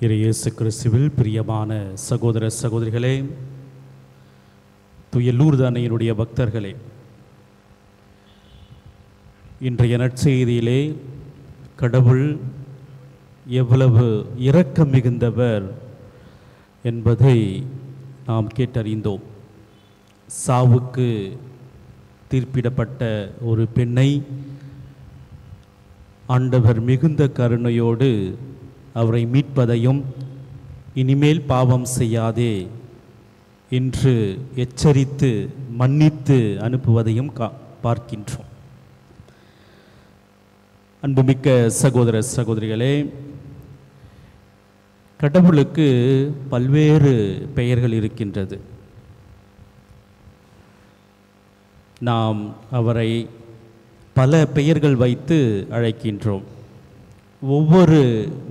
இயேசு கிறிஸ்துவில் பிரியமான சகோதர சகோதரிகளே, தூய லூர்து அன்னையினுடைய பக்தர்களே, இன்றைய நற்செய்தியிலே கடவுள் எவ்வளவு இரக்கம் மிகுந்தவர் என்பதை நாம் கேட்டறிந்தோம். சாவுக்கு தீர்ப்பிடப்பட்ட ஒரு பெண்ணை ஆண்டவர் மிகுந்த கருணையோடு அவரை மீட்பதையும், இனிமேல் பாவம் செய்யாதே என்று எச்சரித்து மன்னித்து அனுப்புவதையும் பார்க்கின்றோம். அன்புமிக்க சகோதர சகோதரிகளே, கடவுளுக்கு பல்வேறு பெயர்கள் இருக்கின்றது. நாம் அவரை பல பெயர்கள் வைத்து அழைக்கின்றோம். ஒவ்வொரு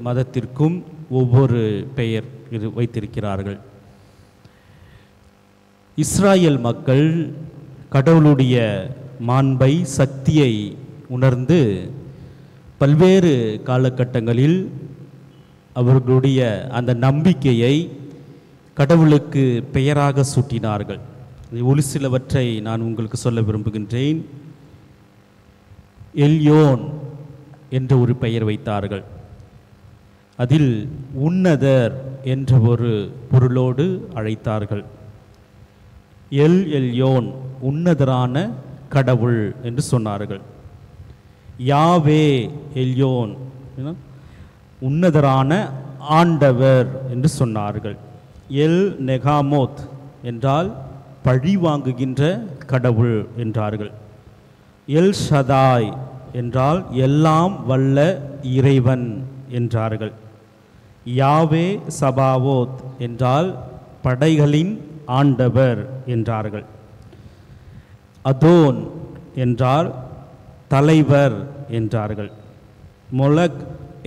மதத்திற்கும் ஒவ்வொரு பெயர் வைத்திருக்கிறார்கள். இஸ்ராயல் மக்கள் கடவுளுடைய மாண்பை, சக்தியை உணர்ந்து பல்வேறு காலகட்டங்களில் அவர்களுடைய அந்த நம்பிக்கையை கடவுளுக்கு பெயராக சூட்டினார்கள். ஒரு சிலவற்றை நான் உங்களுக்கு சொல்ல விரும்புகின்றேன். எல்யோன் என்ற ஒரு பெயர் வைத்தார்கள். அதில் உன்னதர் என்ற ஒரு பொருளோடு அழைத்தார்கள். எல்யோன், உன்னதரான கடவுள் என்று சொன்னார்கள். யாவே எல்யோன், உன்னதரான ஆண்டவர் என்று சொன்னார்கள். எல் நெகாமோத் என்றால் பழி வாங்குகின்ற கடவுள் என்றார்கள். எல் ஷதாய் என்றால் எல்லாம் வல்ல இறைவன் என்றார்கள். யாவே சபாவோத் என்றால் படைகளின் ஆண்டவர் என்றார்கள். அதோன் என்றால் தலைவர் என்றார்கள். மொலக்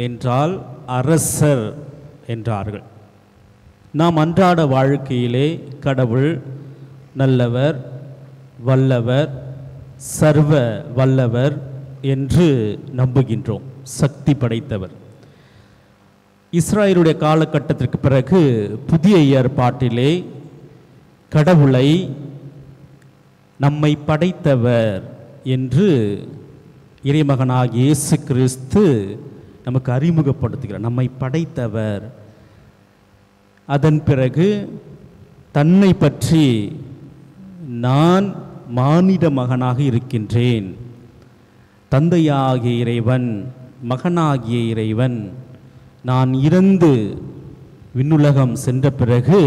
என்றால் அரசர் என்றார்கள். நாம் அன்றாட வாழ்க்கையிலே கடவுள் நல்லவர், வல்லவர், சர்வ வல்லவர் என்று நம்புகின்றோம். சக்தி படைத்தவர். இஸ்ராயலுடைய காலகட்டத்திற்கு பிறகு புதிய ஏற்பாட்டிலே கடவுளை நம்மை படைத்தவர் என்று இறைமகனாகிய இயேசு கிறிஸ்து நமக்கு அறிமுகப்படுத்துகிறார். நம்மை படைத்தவர். அதன் பிறகு தன்னை பற்றி, நான் மானிட மகனாக இருக்கின்றேன், தந்தையாகிய இறைவன், மகனாகிய இறைவன், நான் இறந்து விண்ணுலகம் சென்ற பிறகு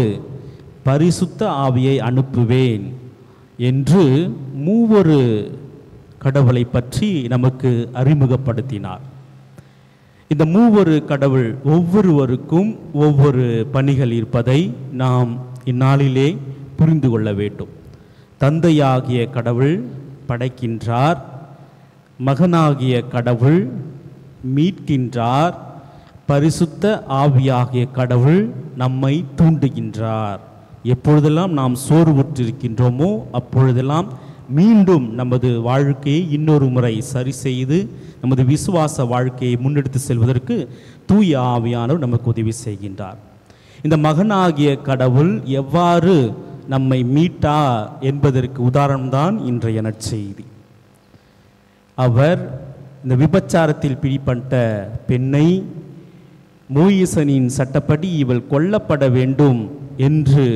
பரிசுத்த ஆவியை அனுப்புவேன் என்று மூவொரு கடவுளை பற்றி நமக்கு அறிமுகப்படுத்தினார். இந்த மூவொரு கடவுள் ஒவ்வொருவருக்கும் ஒவ்வொரு பணிகள் இருப்பதை நாம் இந்நாளிலே புரிந்து கொள்ள வேண்டும். தந்தையாகிய கடவுள் படைக்கின்றார், மகனாகிய கடவுள் மீட்கின்றார், பரிசுத்த ஆவியாகிய கடவுள் நம்மை தூண்டுகின்றார். எப்பொழுதெல்லாம் நாம் சோர்வுற்றிருக்கின்றோமோ அப்பொழுதெல்லாம் மீண்டும் நமது வாழ்க்கையை இன்னொரு முறை சரி செய்து நமது விசுவாச வாழ்க்கையை முன்னெடுத்து செல்வதற்கு தூய ஆவியானவர் நமக்கு உதவி செய்கின்றார். இந்த மகனாகிய கடவுள் எவ்வாறு நம்மை மீட்டார் என்பதற்கு உதாரணம்தான் இன்றைய நற்செய்தி. அவர் இந்த விபச்சாரத்தில் பிடிப்பட்ட பெண்ணை, மோயிசனின் சட்டப்படி இவள் கொல்லப்பட வேண்டும் என்று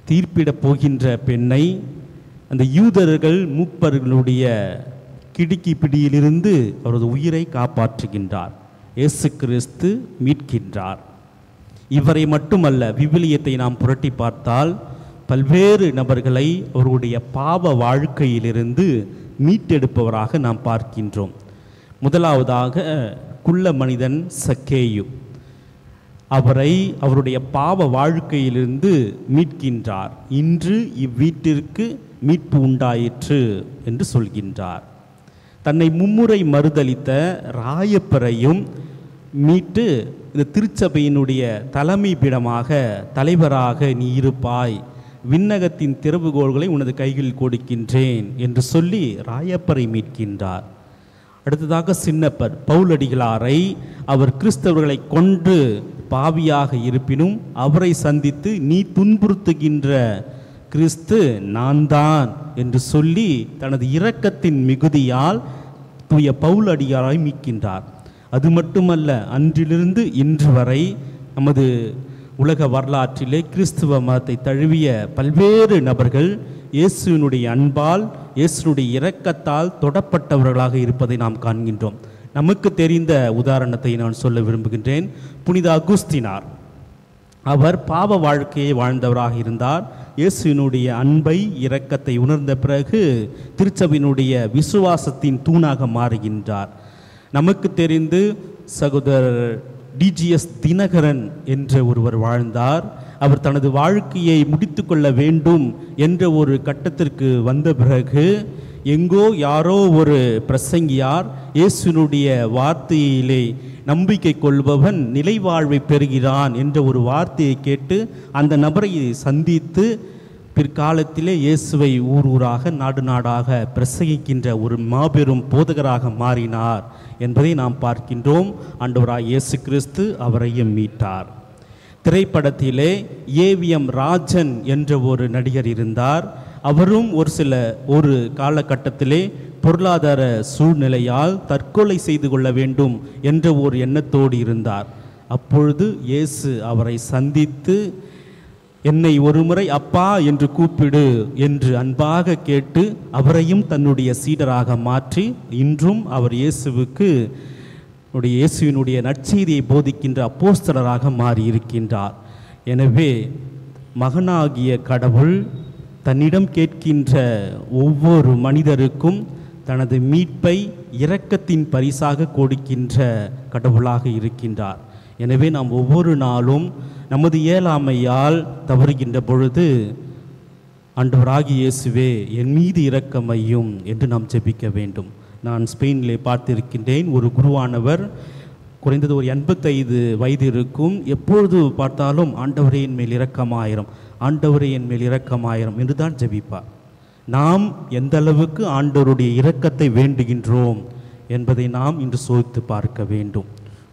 தீர்ப்பிடப் போகின்ற பெண்ணை அந்த யூதர்கள் மூப்பர்களுடைய கிடுக்கி பிடியிலிருந்து அவரது உயிரை காப்பாற்றுகின்றார். இயேசு கிறிஸ்து மீட்கின்றார். இவரை மட்டுமல்ல, விவிலியத்தை நாம் புரட்டி பார்த்தால் பல்வேறு நபர்களை அவருடைய பாவ வாழ்க்கையிலிருந்து மீட்டெடுப்பவராக நாம் பார்க்கின்றோம். முதலாவதாக குள்ள மனிதன் சக்கேயு, அவரை அவருடைய பாவ வாழ்க்கையிலிருந்து மீட்கின்றார். இன்று இவ்வீட்டிற்கு மீட்பு உண்டாயிற்று என்று சொல்கின்றார். தன்னை மும்முறை மறுதலித்த ராயப்பரையும் மீட்டு இந்த திருச்சபையினுடைய தலைமை பீடமாக, தலைவராக நீ இருப்பாய், விண்ணகத்தின் திறவுகோள்களை உனது கைகளில் கொடுக்கின்றேன் என்று சொல்லி ராயப்பரை மீட்கின்றார். அடுத்ததாக சின்னப்பர் பவுலடிகளாரை அவர் கிறிஸ்தவர்களை கொன்று பாவியாக இருப்பினும் அவரை சந்தித்து, நீ துன்புறுத்துகின்ற கிறிஸ்து நான் தான் என்று சொல்லி தனது இரக்கத்தின் மிகுதியால் தூய பவுல் அடியாராய் மீட்கின்றார். அது மட்டுமல்ல, அன்றிலிருந்து இன்று வரை நமது உலக வரலாற்றிலே கிறிஸ்துவ மதத்தை தழுவிய பல்வேறு நபர்கள் இயேசுவினுடைய அன்பால், இயேசுனுடைய இரக்கத்தால் தொடப்பட்டவர்களாக இருப்பதை நாம் காண்கின்றோம். நமக்கு தெரிந்த உதாரணத்தை நான் சொல்ல விரும்புகின்றேன். புனித அகுஸ்தினார், அவர் பாவ வாழ்க்கையை வாழ்ந்தவராக இருந்தார். இயேசுவினுடைய அன்பை, இரக்கத்தை உணர்ந்த பிறகு திருச்சபையினுடைய விசுவாசத்தின் தூணாக மாறுகின்றார். நமக்கு தெரிந்து சகோதரர் டிஜிஎஸ் தினகரன் என்ற ஒருவர் வாழ்ந்தார். அவர் தனது வாழ்க்கையை முடித்து கொள்ள வேண்டும் என்ற ஒரு கட்டத்திற்கு வந்த பிறகு எங்கோ யாரோ ஒரு பிரசங்கியார் இயேசுவினுடைய வார்த்தையிலே நம்பிக்கை கொள்பவன் நிலை வாழ்வை பெறுகிறான் என்ற ஒரு வார்த்தையை கேட்டு அந்த நபரை சந்தித்து பிற்காலத்திலே இயேசுவை ஊர் ஊராக, நாடு நாடாக பிரசங்கிக்கின்ற ஒரு மாபெரும் போதகராக மாறினார் என்பதை நாம் பார்க்கின்றோம். ஆண்டவராய் இயேசு கிறிஸ்து அவரையும் மீட்டார். திரைப்படத்திலே ஏவிஎம் ராஜன் என்ற ஒரு நடிகர் இருந்தார். அவரும் ஒரு காலகட்டத்திலே பொருளாதார சூழ்நிலையால் தற்கொலை செய்து கொள்ள வேண்டும் என்ற ஒரு எண்ணத்தோடு இருந்தார். அப்பொழுது இயேசு அவரை சந்தித்து, என்னை ஒருமுறை அப்பா என்று கூப்பிடு என்று அன்பாக கேட்டு அவரையும் தன்னுடைய சீடராக மாற்றி இன்றும் அவர் இயேசுவினுடைய நற்செய்தியை போதிக்கின்ற அப்போஸ்தலராக மாறி இருக்கின்றார். எனவே மகனாகிய கடவுள் தன்னிடம் கேட்கின்ற ஒவ்வொரு மனிதருக்கும் தனது மீட்பை இரக்கத்தின் பரிசாக கொடுக்கின்ற கடவுளாக இருக்கின்றார். எனவே நாம் ஒவ்வொரு நாளும் நமது இயலாமையால் தவறுகின்ற பொழுது, ஆண்டவராகிய இயேசுவே என் மீது இரக்கமையும் என்று நாம் ஜெபிக்க வேண்டும். நான் ஸ்பெயினிலே பார்த்திருக்கின்றேன். ஒரு குருவானவர் குறைந்தது ஒரு 85 வயது இருக்கும். எப்பொழுது பார்த்தாலும் ஆண்டவரே என் மேல் இரக்கமாயிரம், ஆண்டவரே என் மேல் இரக்கமாயிரம் என்று தான் ஜெபிப்பார். நாம் எந்த அளவுக்கு ஆண்டவருடைய இரக்கத்தை வேண்டுகின்றோம் என்பதை நாம் இன்று சோதித்து பார்க்க வேண்டும்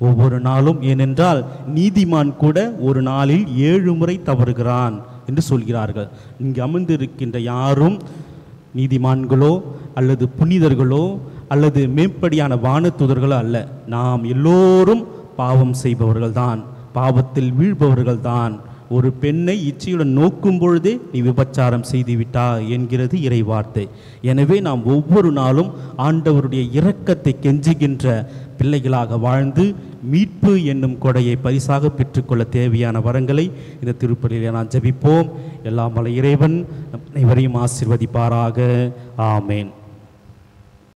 ஒவ்வொரு நாளும். ஏனென்றால் நீதிமான் கூட ஒரு நாளில் 7 முறை தவறுகிறான் என்று சொல்கிறார்கள். இங்கு அமர்ந்திருக்கின்ற யாரும் நீதிமான்களோ அல்லது புனிதர்களோ அல்லது மேம்படியான வானதூதர்களோ அல்ல. நாம் எல்லோரும் பாவம் செய்பவர்கள்தான், பாவத்தில் வீழ்பவர்கள்தான். ஒரு பெண்ணை இச்சையுடன் நோக்கும் பொழுதே நீ விபச்சாரம் செய்துவிட்டா என்கிறது இறை வார்த்தை. எனவே நாம் ஒவ்வொரு நாளும் ஆண்டவருடைய இரக்கத்தை கெஞ்சுகின்ற பிள்ளைகளாக வாழ்ந்து மீட்பு என்னும் கொடையை பரிசாக பெற்றுக்கொள்ள தேவையான வரங்களை இந்த திருப்பலியில் நான் ஜெபிப்போம். எல்லாம் வல்ல இறைவன் அனைவரையும் ஆசீர்வதிப்பாராக. ஆமேன்.